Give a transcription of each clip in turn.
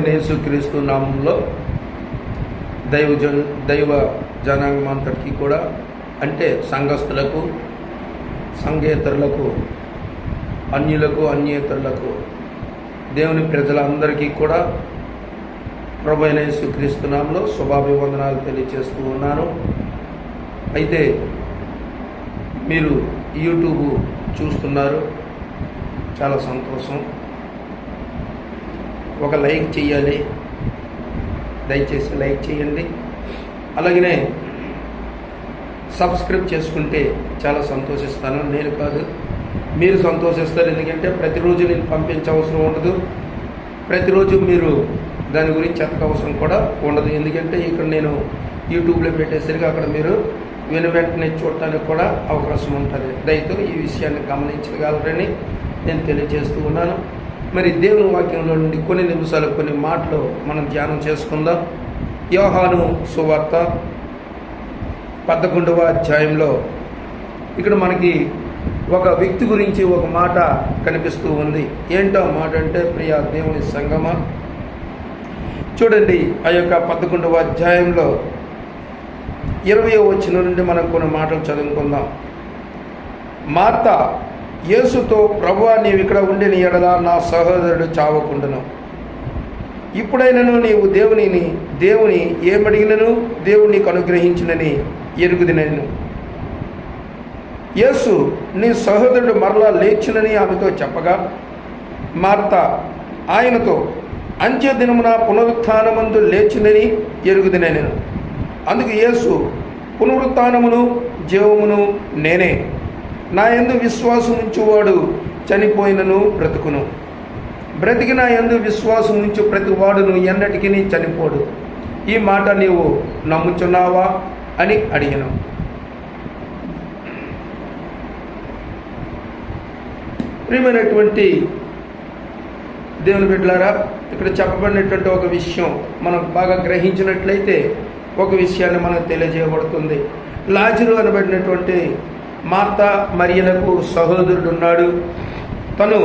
యేసుక్రీస్తు నామంలో దైవ జనాంగం అంతటికీ కూడా, అంటే సంఘస్థులకు, సంఘేతరులకు, అన్యులకు, అన్యేతరులకు, దేవుని ప్రజలందరికీ కూడా ప్రభు అయిన యేసుక్రీస్తు నామంలో శుభాభివందనాలు తెలియజేస్తూ ఉన్నాను. అయితే మీరు యూట్యూబ్ చూస్తున్నారు, చాలా సంతోషం. ఒక లైక్ చేయాలి, దయచేసి లైక్ చేయండి. అలాగనే సబ్స్క్రైబ్ చేసుకుంటే చాలా సంతోషిస్తాను. నేను కాదు, మీరు సంతోషిస్తారు. ఎందుకంటే ప్రతిరోజు నేను పంపించే అవసరం ఉండదు, ప్రతిరోజు మీరు దాని గురించి అవసరం కూడా ఉండదు. ఎందుకంటే ఇక్కడ నేను యూట్యూబ్లో పెట్టేసరికి అక్కడ మీరు వెంటనే చూడటానికి కూడా అవకాశం ఉంటుంది. దయతో ఈ విషయాన్ని గమనించగలరని నేను తెలియజేస్తూ ఉన్నాను. మరి దేవుని వాక్యంలో నుండి కొన్ని నిమిషాలు, కొన్ని మాటలు మనం ధ్యానం చేసుకుందాం. యోహాను సువార్త 11వ అధ్యాయంలో ఇక్కడ మనకి ఒక వ్యక్తి గురించి ఒక మాట కనిపిస్తూ ఉంది. ఏంటో మాట అంటే, ప్రియ దేవుని సంగమా, చూడండి ఆ యొక్క 11వ అధ్యాయంలో 20వ వచనం నుండి మనం కొన్ని మాటలు చదువుకుందాం. మార్త యేసుతో, ప్రభువా, నీవు ఇక్కడ ఉండిన ఎడల నా సహోదరుడు చావకుండును. ఇప్పుడైనను నీవు దేవుని ఏమడిగినను దేవుడు నీకు అనుగ్రహించినని ఎరుగుదినను. యేసు, నీ సహోదరుడు మరలా లేచునని ఆమెతో చెప్పగా, మార్త ఆయనతో, అంత్య దినమున పునరుత్థానమందు లేచునని ఎరుగుదినను. అందుకు యేసు, పునరుత్థానమును జీవమును నేనే. నా యందు విశ్వాసం ఉంచువాడు చనిపోయినను బ్రతుకును, బ్రతికి నా యందు విశ్వాసం ఉంచు ప్రతి వాడును ఎన్నటికీ చనిపోడు. ఈ మాట నీవు నమ్ముచున్నావా అని అడిగాను. ప్రియమైనటువంటి దేవుని బిడ్డలారా, ఇక్కడ చెప్పబడినటువంటి ఒక విషయం మనం బాగా గ్రహించినట్లయితే ఒక విషయాన్ని మనకు తెలియజేయబడుతుంది. లాజరు అనబడినటువంటి మార్త మరియలకు సహోదరుడు ఉన్నాడు. తను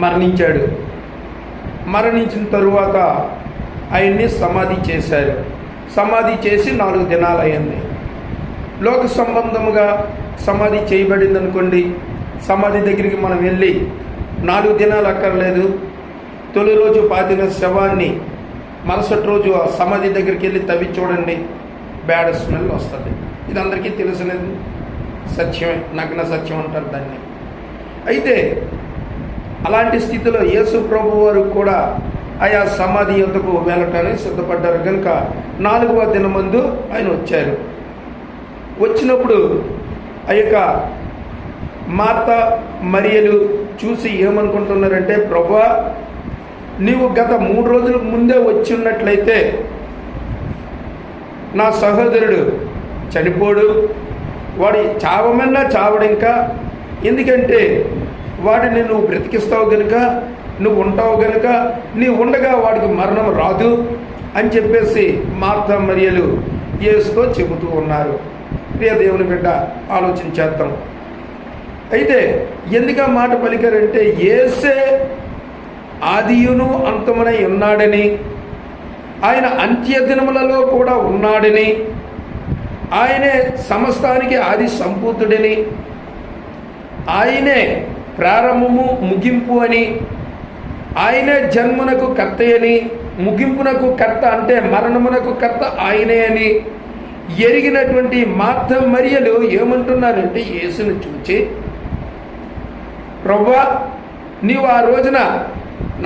మరణించాడు. మరణించిన తరువాత ఆయన్ని సమాధి చేశారు. సమాధి చేసి 4 దినాలు అయింది. లోక సంబంధముగా సమాధి చేయబడింది అనుకోండి. సమాధి దగ్గరికి మనం వెళ్ళి 4 దినాలు అక్కర్లేదు. తొలి రోజు పాతిన శవాన్ని మరుసటి రోజు ఆ సమాధి దగ్గరికి వెళ్ళి తవ్వి చూడండి, బ్యాడ్ స్మెల్ వస్తుంది. ఇది అందరికీ తెలిసినది సత్యమే, నగ్న సత్యం అంటారు దాన్ని. అయితే అలాంటి స్థితిలో యేసు ప్రభు వారు కూడా ఆయా సమాధి యొద్దకు వెళ్ళటానికి సిద్ధపడ్డారు. కనుక 4వ దినమందు ఆయన వచ్చారు. వచ్చినప్పుడు ఆ యొక్క మార్త మరియలు చూసి ఏమనుకుంటున్నారంటే, ప్రభువా, నీవు గత 3 రోజుల ముందే వచ్చి ఉన్నట్లయితే నా సహోదరుడు చనిపోడు, వాడి చావమన్నా చావడు. ఇంకా ఎందుకంటే వాడిని నువ్వు బ్రతికిస్తావు గనుక, నువ్వు ఉంటావు గనుక, నీవు ఉండగా వాడికి మరణం రాదు అని చెప్పేసి మార్త మరియలు యేసుతో చెబుతూ ఉన్నారు. ప్రియ దేవుని బిడ్డ, ఆలోచన చేద్దాం. అయితే ఎందుకు ఆ మాట పలికారంటే, యేసే ఆదియును అంతమునై ఉన్నాడని, ఆయన అంత్యదినములలో కూడా ఉన్నాడని, ఆయనే సమస్తానికి ఆది సంపూతుడని, ఆయనే ప్రారంభము ముగింపు అని, ఆయనే జన్మునకు కర్త అని, ముగింపునకు కర్త అంటే మరణమునకు కర్త ఆయనే అని ఎరిగినటువంటి మార్త మరియలు ఏమంటున్నారంటే, యేసును చూచి, ప్రభువా, నీవు ఆ రోజున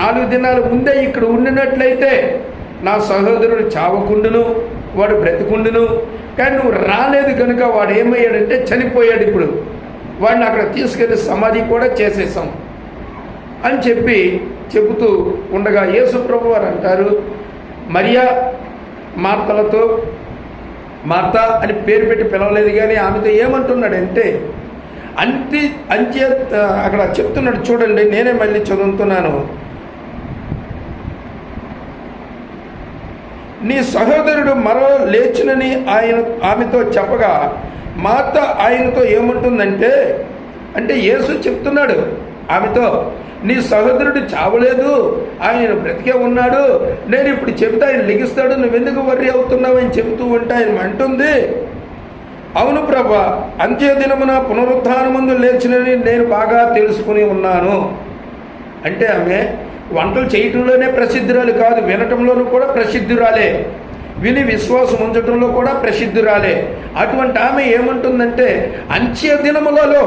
4 దినాల ముందే ఇక్కడ ఉండినట్లయితే నా సహోదరుడు చావకుండును, వాడు బ్రతికుండును. కానీ నువ్వు రాలేదు కనుక వాడు ఏమయ్యాడంటే చనిపోయాడు. ఇప్పుడు వాడిని అక్కడ తీసుకెళ్ళి సమాధి కూడా చేసేసాం అని చెబుతూ ఉండగా యేసు ప్రభు వారు అంటారు, మరియా మార్తలతో, మార్త అని పేరు పెట్టి పిలవలేదు కానీ ఆమెతో ఏమంటున్నాడంటే, అక్కడ చెప్తున్నాడు. చూడండి, నేనే మళ్ళీ చదువుతున్నాను. నీ సహోదరుడు మరో లేచునని ఆమెతో చెప్పగా, మార్త ఆయనతో ఏమంటుందంటే, అంటే యేసు చెప్తున్నాడు ఆమెతో, నీ సహోదరుడు చావలేదు, ఆయన బ్రతికే ఉన్నాడు, నేను ఇప్పుడు చెబితే ఆయన లెగిస్తాడు, నువ్వెందుకు వర్రీ అవుతున్నావు అని చెబుతూ ఉంటే ఆయన అంటుంది, అవును ప్రభా, అంత్యదినమున పునరుత్థానమందు లేచినని నేను బాగా తెలుసుకుని ఉన్నాను. అంటే ఆమె వంటలు చేయటంలోనే ప్రసిద్ధురాలు కాదు, వినటంలోనూ కూడా ప్రసిద్ధురాలే, విని విశ్వాసం ఉంచటంలో కూడా ప్రసిద్ధురాలే. అటువంటి ఆమె ఏమంటుందంటే, అంత్యదినములలో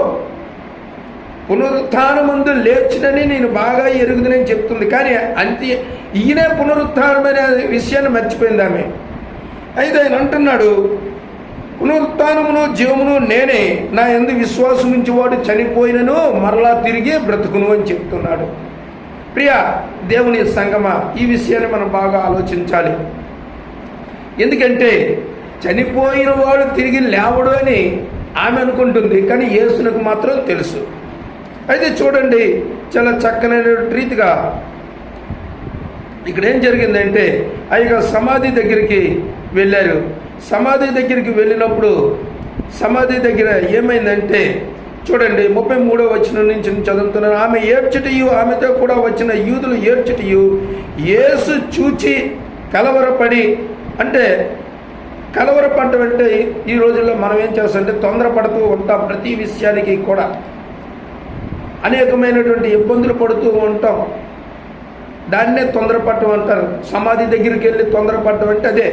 పునరుత్థానమందు లేచినని నేను బాగా ఎరుగుదనని చెప్తుంది. కానీ ఈయనే పునరుత్థానమైన విషయాన్ని మర్చిపోయింది ఆమె. అయితే ఆయన అంటున్నాడు, పునరుత్థానమును జీవమును నేనే, నా యందు విశ్వాసం నుంచి వాడు చనిపోయినను మరలా తిరిగి బ్రతుకును అని చెప్తున్నాడు. ప్రియా దేవుని సంగమా, ఈ విషయాన్ని మనం బాగా ఆలోచించాలి. ఎందుకంటే చనిపోయిన వాడు తిరిగి లేవడు అని ఆమె అనుకుంటుంది, కానీ యేసునకు మాత్రం తెలుసు. అయితే చూడండి, చాలా చక్కనైన రీతిగా ఇక్కడ ఏం జరిగిందంటే, ఆ సమాధి దగ్గరికి వెళ్ళారు. సమాధి దగ్గరికి వెళ్ళినప్పుడు సమాధి దగ్గర ఏమైందంటే చూడండి, 33వ వచనం నుంచి చదువుతున్నాను. ఆమె ఏడ్చుటయు ఆమెతో కూడా వచ్చిన యూదులు ఏడ్చుటయు యేసు చూచి కలవరపడి, అంటే కలవరపడటం అంటే ఈ రోజుల్లో మనం ఏం చేస్తామంటే తొందరపడుతూ ఉంటాం. ప్రతి విషయానికి కూడా అనేకమైనటువంటి ఇబ్బందులు పడుతూ ఉంటాం. దాన్నే తొందరపడటం అంటారు. సమాధి దగ్గరికి వెళ్ళి తొందరపడటం అంటే అదే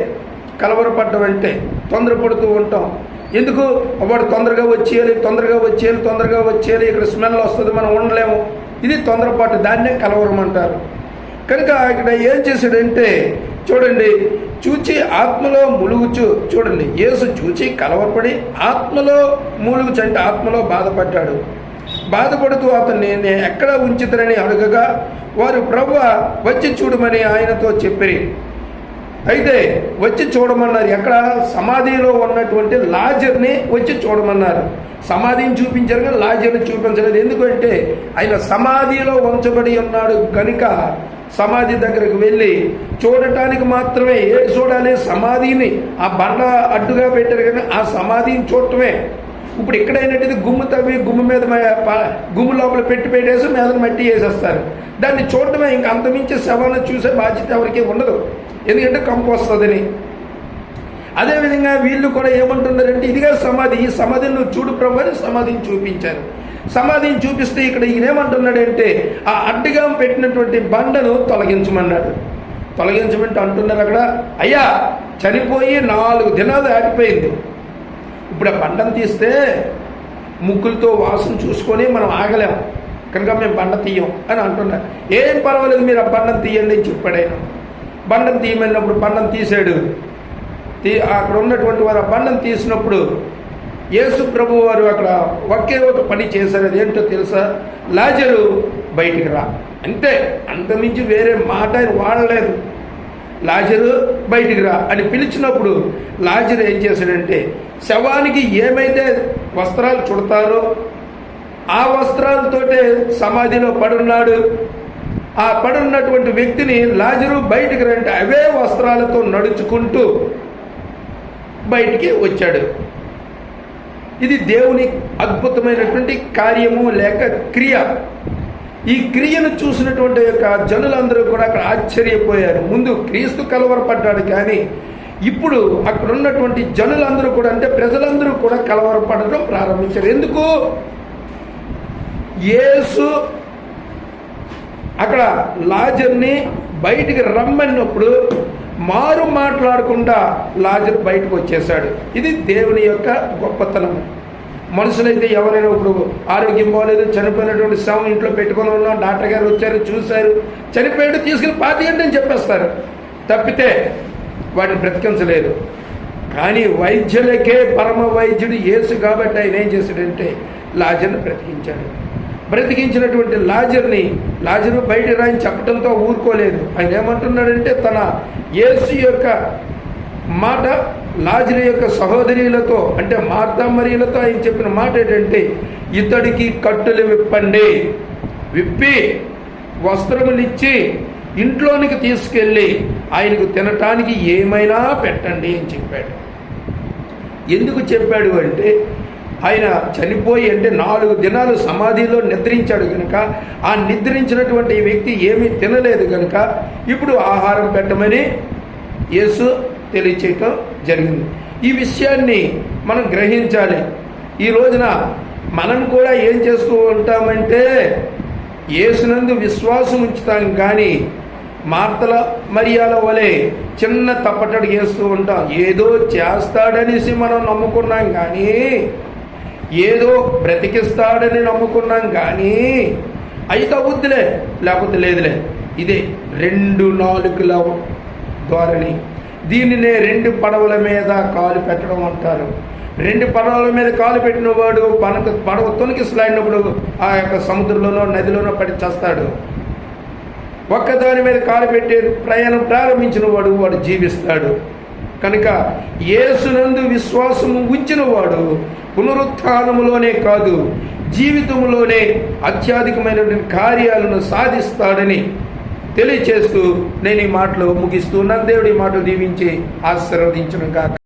కలవరపడటం అంటే. తొందరపడుతూ ఉంటాం. ఎందుకు? వాడు తొందరగా వచ్చేయాలి, తొందరగా వచ్చేయాలి, తొందరగా వచ్చేయాలి, ఇక్కడ స్మెల్ వస్తుంది, మనం ఉండలేము. ఇది తొందరపాటు, దాన్నే కలవరం అంటారు. కనుక ఇక్కడ ఏం చేశాడంటే చూడండి, చూచి ఆత్మలో ములుగుచు, చూడండి యేసు చూచి కలవరపడి ఆత్మలో మూలుగుచు అంటే ఆత్మలో బాధపడ్డాడు. బాధపడుతూ అతన్ని నేను ఎక్కడ ఉంచుతానని అడగగా వారు ప్రభువా వచ్చి చూడమని ఆయనతో చెప్పిరి. అయితే వచ్చి చూడమన్నారు. ఎక్కడ? సమాధిలో ఉన్నటువంటి లాజర్ని వచ్చి చూడమన్నారు. సమాధిని చూపించారు కానీ లాజర్ని చూపించలేదు. ఎందుకంటే ఆయన సమాధిలో ఉంచబడి ఉన్నాడు కనుక సమాధి దగ్గరకు వెళ్ళి చూడటానికి మాత్రమే. ఏది చూడాలి? సమాధిని. ఆ బండ అడ్డుగా పెట్టారు కానీ ఆ సమాధిని చూడటమే. ఇప్పుడు ఎక్కడైనట్టు గుమ్ము తవ్వి గుమ్ము మీద గుమ్ము లోపల పెట్టేసి మీద మట్టి వేసేస్తారు. దాన్ని చూడటమే. ఇంకా అంతమించి శవాన్ని చూసే బాధ్యత ఎవరికి ఉండదు, ఎందుకంటే కంపు వస్తుందని. అదేవిధంగా వీళ్ళు కూడా ఏమంటున్నారంటే, ఇదిగా సమాధి, ఈ సమాధిని నువ్వు చూడు ప్రభు అని సమాధిని చూపించారు. సమాధిని చూపిస్తే ఇక్కడ ఈయన ఏమంటున్నాడంటే, ఆ అడ్డుగా పెట్టినటువంటి బండను తొలగించమన్నాడు. తొలగించమంటే అంటున్నారు అక్కడ, అయ్యా చనిపోయి 4 దినాలు దాటిపోయింది, ఇప్పుడు ఆ బండను తీస్తే ముక్కులతో వాసన చూసుకొని మనం ఆగలేము కనుక మేము బండ తీయం అని అంటున్నారు. ఏం పర్వాలేదు, మీరు ఆ బండను తీయండి అని చెప్పాడు ఆయన. బండను తీయమన్నప్పుడు బండను తీశాడు. అక్కడ ఉన్నటువంటి వారు ఆ బండను తీసినప్పుడు యేసు ప్రభు వారు అక్కడ ఒకే ఒక పని చేశారు. అది ఏంటో తెలుసా? లాజరు బయటికి రా, అంతే. అంతమించి వేరే మాట ఆయన వాడలేదు. లాజరు బయటికి రా అని పిలిచినప్పుడు లాజరు ఏం చేశాడంటే, శవానికి ఏమైతే వస్త్రాలు చుడతారో ఆ వస్త్రాలతోటే సమాధిలో పడున్నాడు. ఆ పడున్నటువంటి వ్యక్తిని లాజరు బయటికి రంటే అవే వస్త్రాలతో నడుచుకుంటూ బయటికి వచ్చాడు. ఇది దేవుని అద్భుతమైనటువంటి కార్యము లేక క్రియ. ఈ క్రియను చూసినటువంటి యొక్క జనులందరూ కూడా అక్కడ ఆశ్చర్యపోయారు. ముందు క్రీస్తు కలవరపడ్డాడు, కానీ ఇప్పుడు అక్కడ ఉన్నటువంటి జనులందరూ కూడా, అంటే ప్రజలందరూ కూడా కలవరపడడం ప్రారంభించారు. ఎందుకు? యేసు అక్కడ లాజర్ని బయటికి రమ్మన్నప్పుడు మారు మాట్లాడకుండా లాజరు బయటకు వచ్చేసాడు. ఇది దేవుని యొక్క గొప్పతనం. మనుషులైతే ఎవరైనా ఇప్పుడు ఆరోగ్యం బాగోలేదు, చనిపోయినటువంటి శవం ఇంట్లో పెట్టుకొని ఉన్నాం, డాక్టర్ గారు వచ్చారు, చూశారు, చనిపోయాడు, తీసుకెళ్ళి 5 గంటలు అని చెప్పేస్తారు, తప్పితే వాటిని బ్రతికించలేదు. కానీ వైద్యులకే పరమ వైద్యుడు యేసు కాబట్టి ఆయన ఏం చేశాడంటే లాజర్ని బ్రతికించాడు. బ్రతికించినటువంటి లాజరు బయట రాని చెప్పడంతో ఊరుకోలేదు. ఆయన ఏమంటున్నాడంటే, తన యేసు యొక్క మాట లాజరు యొక్క సహోదరులతో, అంటే మార్తా మరియలతో ఆయన చెప్పిన మాట ఏంటంటే, ఇతడికి కట్టులు విప్పి వస్త్రములిచ్చి ఇంట్లోనికి తీసుకెళ్ళి ఆయనకు తినటానికి ఏమైనా పెట్టండి అని చెప్పాడు. ఎందుకు చెప్పాడు అంటే, ఆయన చనిపోయి అంటే 4 దినాలు సమాధిలో నిద్రించాడు కనుక ఆ నిద్రించినటువంటి వ్యక్తి ఏమీ తినలేదు కనుక ఇప్పుడు ఆహారం పెట్టమని యేసు తెలియచేయటం జరిగింది. ఈ విషయాన్ని మనం గ్రహించాలి. ఈ రోజున మనం కూడా ఏం చేస్తూ ఉంటామంటే యేసునందు విశ్వాసం ఉంచుతాం, కానీ మార్తల మరియాల వలె చిన్న తప్పటడు చేస్తూ ఉంటాం. ఏదో చేస్తాడనేసి మనం నమ్ముకున్నాం, కానీ ఏదో బ్రతికిస్తాడని నమ్ముకున్నాం, కానీ అయితే అవుద్దులే లేకపోతే లేదులే. ఇదే 2 నాలుకల ధోరణి. దీనినే 2 పడవల మీద కాలు పెట్టడం అంటారు. 2 పడవల మీద కాలు పెట్టిన వాడు పడవ తొణికిసలాడినప్పుడు ఆ యొక్క సముద్రంలోనో నదిలోనో పడి చేస్తాడు. ఒక్కదాని మీద కాలు పెట్టి ప్రయాణం ప్రారంభించిన వాడు జీవిస్తాడు. కనుక యేసునందు విశ్వాసము ఉంచిన వాడు పునరుత్థానములోనే కాదు, జీవితంలోనే అత్యధికమైనటువంటి కార్యాలను సాధిస్తాడని తెలియచేస్తూ నేను ఈ మాటలు ముగిస్తున్నాను. దేవుడి మాటలు దీవించి ఆశీర్వదించును గాక.